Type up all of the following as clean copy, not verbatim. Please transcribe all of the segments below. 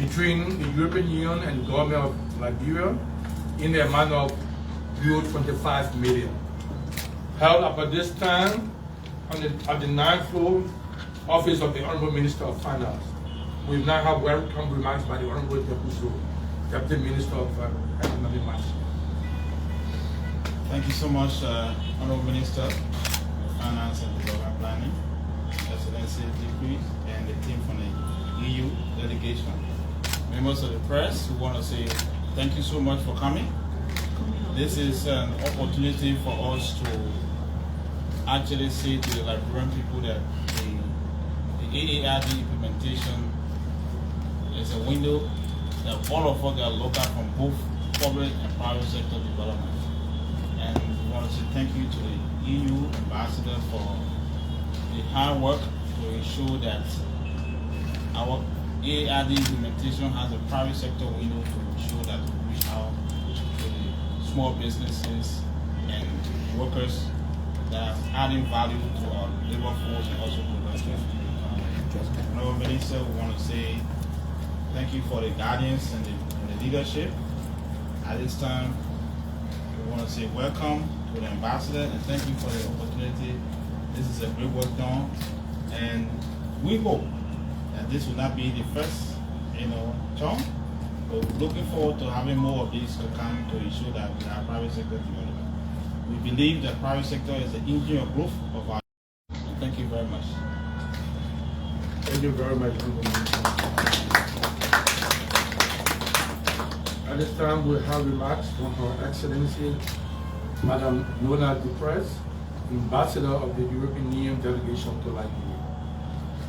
between the European Union and the government of Liberia in the amount of euro 25 million. Held up at this time at the 9th floor office of the Honorable Minister of Finance. We now have welcome remarks by the Honorable Deputy Minister of Economic Matters. Thank you so much, Honorable Minister of Finance and Development Planning, Excellency Decree, and the team from the EU delegation. Members of the press, we want to say thank you so much for coming. This is an opportunity for us to actually say to the Liberian people that the AARD implementation is a window that all of us are looked at from both public and private sector development. And we want to say thank you to the EU ambassador for the hard work to ensure that our AARD implementation has a private sector window to ensure that we reach out to the small businesses and workers that are adding value to our labor force and also to the country. Honorable Minister, we want to say thank you for the guidance and the leadership. At this time, we want to say welcome to the ambassador and thank you for the opportunity. This is a great work done, and we hope that this will not be the first, term. But we're looking forward to having more of these to come to ensure that we have private sector development. We believe that private sector is the engine of growth of our. Thank you very much. Thank you very much. At this time, we have remarks from Her Excellency, Madam Nona Dupres, Ambassador of the European Union delegation to Liberia.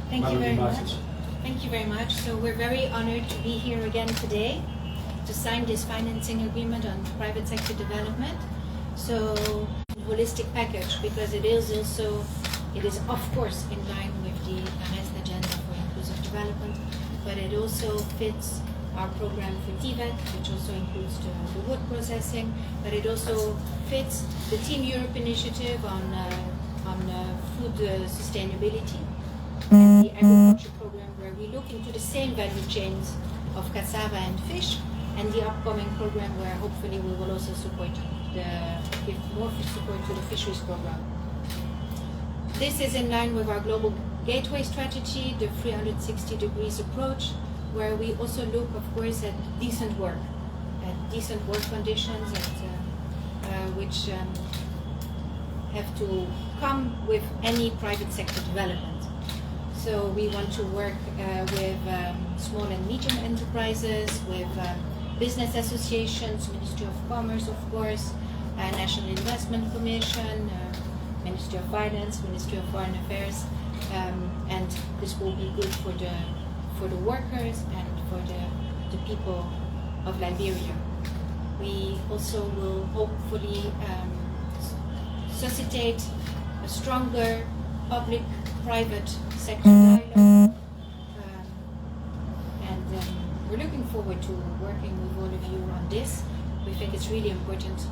Thank you very much. Thank you very much. So we're very honored to be here again today to sign this financing agreement on private sector development. So holistic package, because it is of course in line with the Paris agenda for inclusive development, but it also fits our program for TVET, which also includes the wood processing, but it also fits the Team Europe initiative on food sustainability, and the agriculture program where we look into the same value chains of cassava and fish, and the upcoming program where hopefully we will also give more support to the fisheries program. This is in line with our global gateway strategy, the 360 degrees approach, where we also look, of course, at decent work conditions, which have to come with any private sector development. So we want to work with small and medium enterprises, with business associations, Ministry of Commerce, of course, National Investment Commission, Ministry of Finance, Ministry of Foreign Affairs, and this will be good for the workers and for the people of Liberia. We also will hopefully suscitate a stronger public-private sector dialogue, and we're looking forward to working with all of you on this. We think it's really important,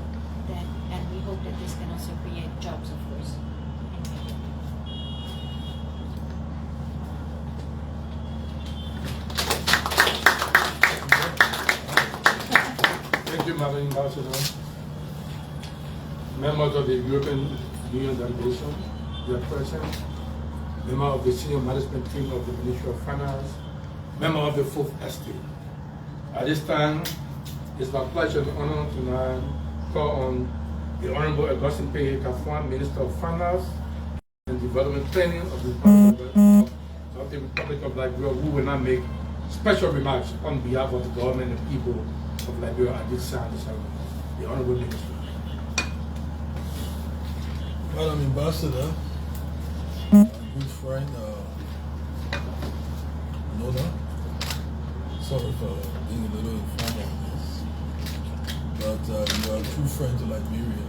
and we hope that this can also create jobs, of course. Thank you, Madam Ambassador. Members of the European Union delegation, dear present, member of the senior management team of the Ministry of Finance, member of the Fourth Estate. At this time, it's my pleasure and honor to now call on the Honorable Augustine P. Kafwan, Minister of Finance and Development Planning of the Republic of Liberia, who will now make special remarks on behalf of the government and people of Liberia at this time. The Honorable Minister. Madam Ambassador, my good friend, Nona, sorry for being a little informal on this, but you are a true friend to Liberia.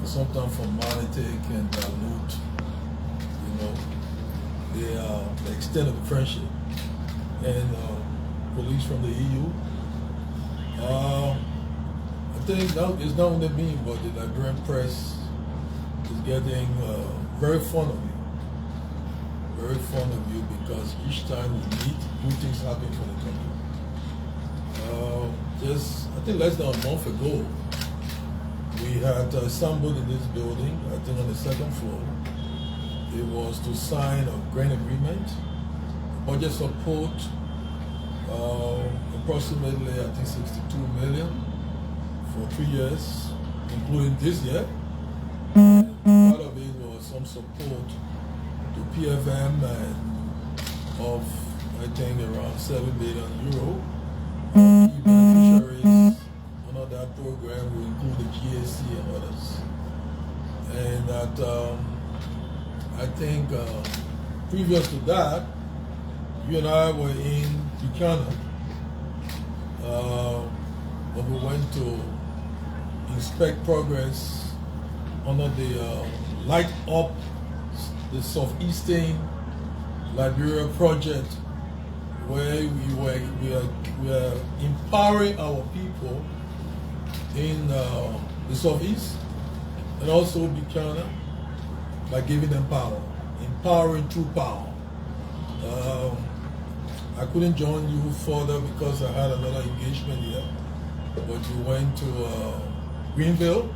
For sometimes formality can dilute, the extent of the friendship. And colleagues from the EU, I think that it's not only me, but the Liberian press is getting very fond of you. Very fond of you, because each time we meet, good things happen for the country. just, I think less than a month ago, we had assembled in this building, I think on the second floor. It was to sign a grant agreement, budget support, approximately I think 62 million for 3 years, including this year. And part of it was some support to PFM and of I think around 7 million euro. Key beneficiaries under that program will include the GAC and others. And that I think previous to that, you and I were in Buchanan, but we went to inspect progress under the Light Up the Southeastern Liberia project, where we are empowering our people in the Southeast and also Buchanan by giving them power, empowering through power. I couldn't join you further because I had another engagement here, but we went to Greenville,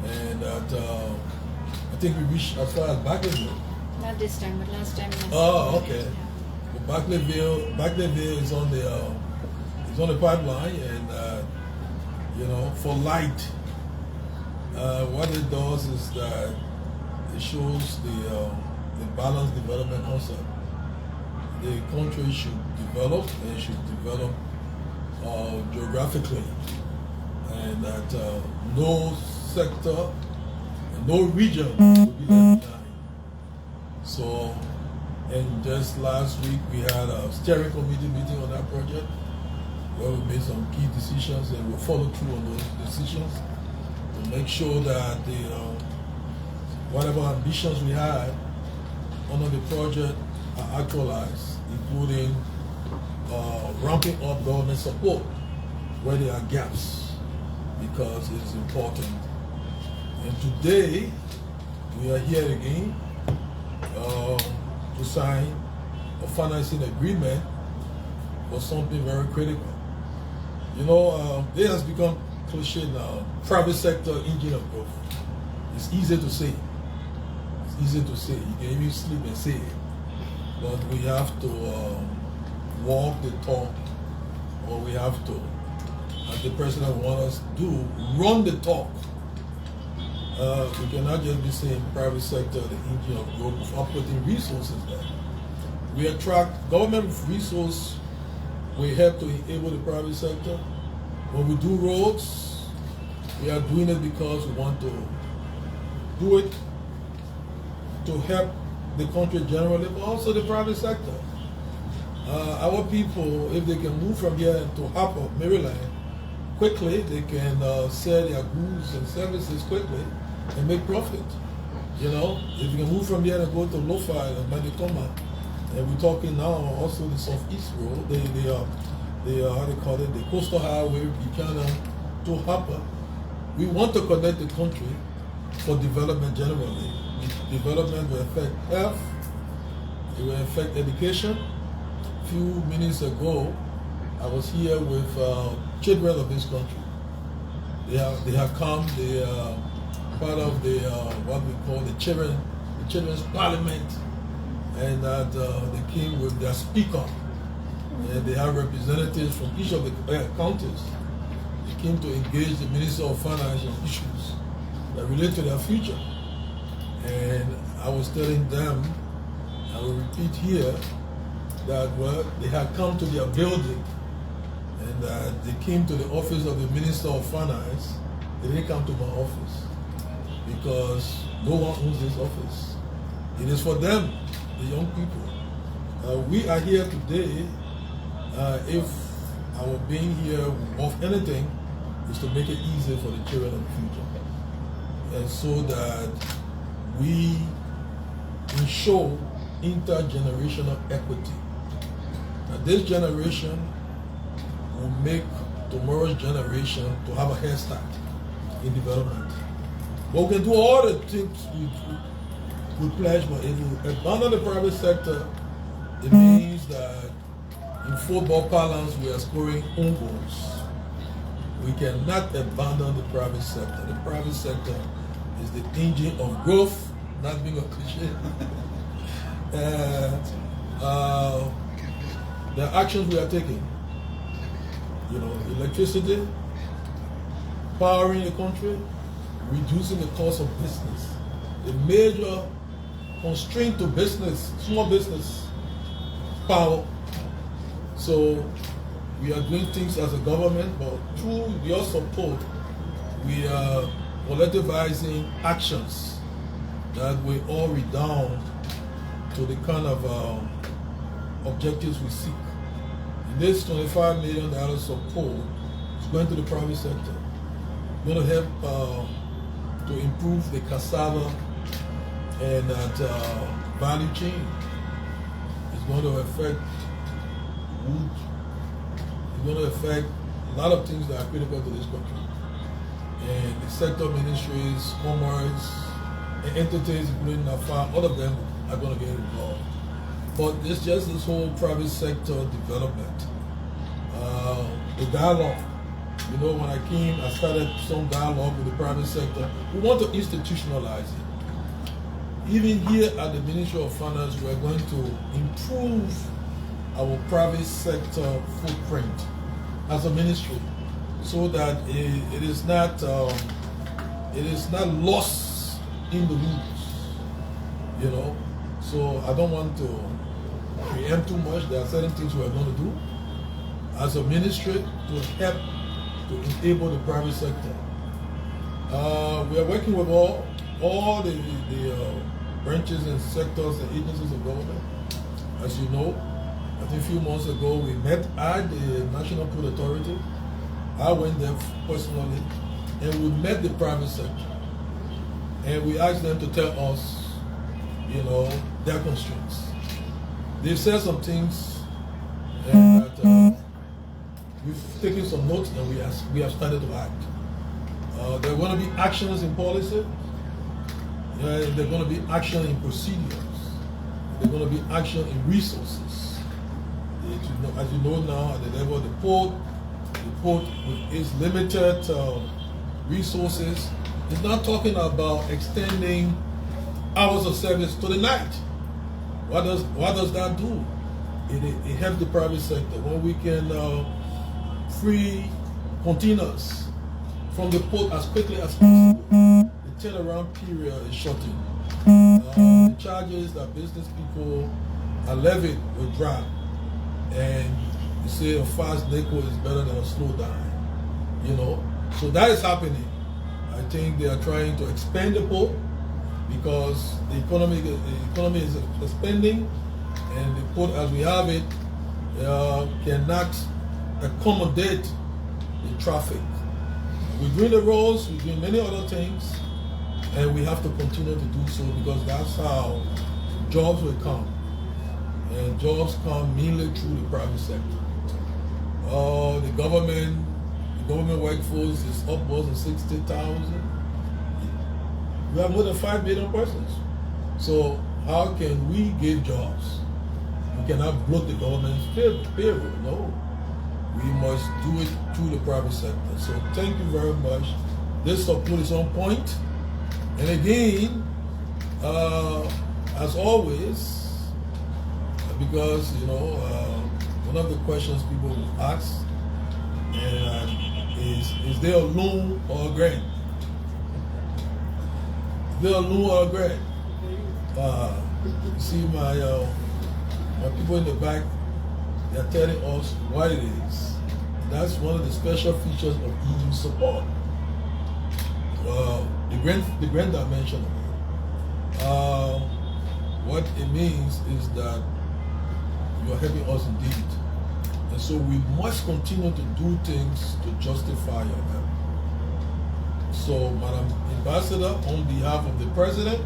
and I think we reached as far as Backleyville. Not this time, but last time. Yes. Oh, okay. But Backleyville is on the pipeline, and you know, for light, what it does is that it shows the balanced development concept. The country should develop, and it should develop geographically, and that no sector, no region will be left behind. So, and just last week we had a steering committee meeting on that project where we made some key decisions, and we'll follow through on those decisions to make sure that the whatever ambitions we had under the project are actualized, including ramping up government support where there are gaps, because it's important. And today we are here again to sign a financing agreement for something very critical. You know, it has become cliche now, private sector engine of growth. It's easy to say. It's easy to say. You can even sleep and say it. But we have to walk the talk, or we have to, as the president wants us to do, run the talk. We cannot just be saying private sector, the engine of growth, without putting resources there. We attract government resources. We help to enable the private sector. When we do roads, we are doing it because we want to do it to help the country generally, but also the private sector. Our people, if they can move from here to Harper, Maryland, quickly, they can sell their goods and services quickly and make profit. You know, if you can move from here and go to Lofi and Manitoma, and we're talking now also the Southeast Road, how they call it, the Coastal Highway, Buchanan to Harper. We want to connect the country for development generally. Development will affect health, it will affect education. A few minutes ago, I was here with children of this country. They have come, they are part of the what we call the children's parliament, and that they came with their speaker, and they have representatives from each of the counties. They came to engage the Minister of Finance on issues that relate to their future. And I was telling them, I will repeat here, that they had come to their building, and they came to the office of the Minister of Finance. They didn't come to my office because no one owns this office. It is for them, the young people. We are here today, if our being here of anything is to make it easier for the children of the future, and so that we ensure intergenerational equity. Now, this generation will make tomorrow's generation to have a head start in development. But we can do all the things we pledge, but if we abandon the private sector, it means that in football parlance we are scoring own goals. we cannot abandon the private sector. The private sector is the engine of growth, not being a cliche. The actions we are taking, electricity, powering the country, reducing the cost of business. The major constraint to business, small business, power. So we are doing things as a government, but through your support, we are collectivizing actions that will all redound to the kind of objectives we seek. And this $25 million support is going to the private sector. It's going to help to improve the cassava and value chain. It's going to affect wood. It's going to affect a lot of things that are critical to this country. And the sector ministries, commerce, and entities, including NAFA, all of them are going to get involved. But it's just this whole private sector development. The dialogue. When I came, I started some dialogue with the private sector. We want to institutionalize it. Even here at the Ministry of Finance, we are going to improve our private sector footprint as a ministry, so that it is not lost in the weeds. So I don't want to preempt too much. There are certain things we are going to do as a ministry to help to enable the private sector. We are working with all the branches and sectors and agencies of government. As you know, I think a few months ago we met at the National Food Authority. I went there personally, and we met the private sector. And we asked them to tell us, their constraints. They've said some things, and that we've taken some notes, and we have started to act. There are going to be actions in policy. There are going to be action in procedures. There are going to be action in resources. As you know now, at the level of the port with its limited resources is not talking about extending hours of service to the night. What does that do? It helps the private sector. When we can free containers from the port as quickly as possible, the turnaround period is shortened. The charges that business people are levied will drop, and you say a fast nickel is better than a slow dime. So that is happening. I think they are trying to expand the port because the economy is expanding, and the port as we have it cannot accommodate the traffic. We're doing the roads, we're doing many other things, and we have to continue to do so because that's how jobs will come. And jobs come mainly through the private sector. The government workforce is upwards of 60,000. We have more than 5 million persons. So how can we give jobs? We cannot bloat the government's payroll. No. We must do it through the private sector. So thank you very much. This support is on point. And again, as always, because one of the questions people will ask is there a loan or a grant? Is there a loan or a grant? You see my people in the back, they're telling us what it is. That's one of the special features of EU support. The grant dimension of it. What it means is that you are helping us indeed. And so we must continue to do things to justify your help. So, Madam Ambassador, on behalf of the President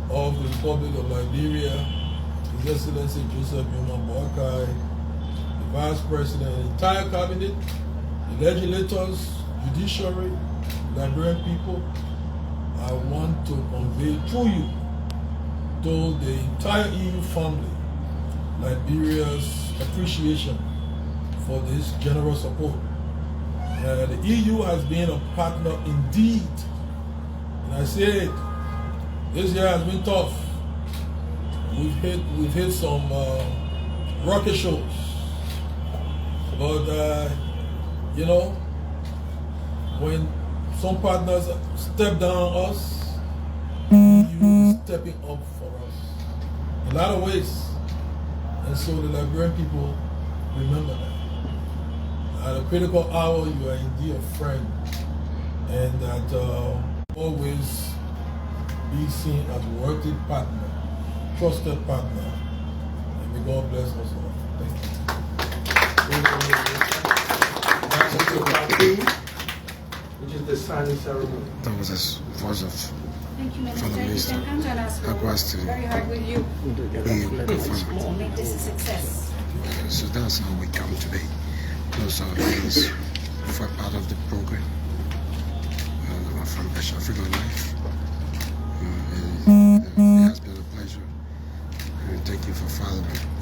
of the Republic of Liberia, His Excellency Joseph Yoma Boakai, the Vice President and the entire Cabinet, the legislators, judiciary, Liberian people, I want to convey to you, to the entire EU family, Liberia's appreciation for this generous support. The EU has been a partner indeed. And I say it, this year has been tough. We've hit some rocket shows. But, you know, when some partners step down on us, EU is stepping up for us in a lot of ways. And so the Liberian people remember that. At a critical hour, you are indeed a friend, and that always be seen as a worthy partner, trusted partner, and may God bless us all. Thank you. Which is the signing ceremony. That was a voice of Thank you, from the Minister. You can count on us. request to Very hard with you to make this a success. So that's how we come today. Those are things for part of the program from West African Life. It has been a pleasure. Thank you for following.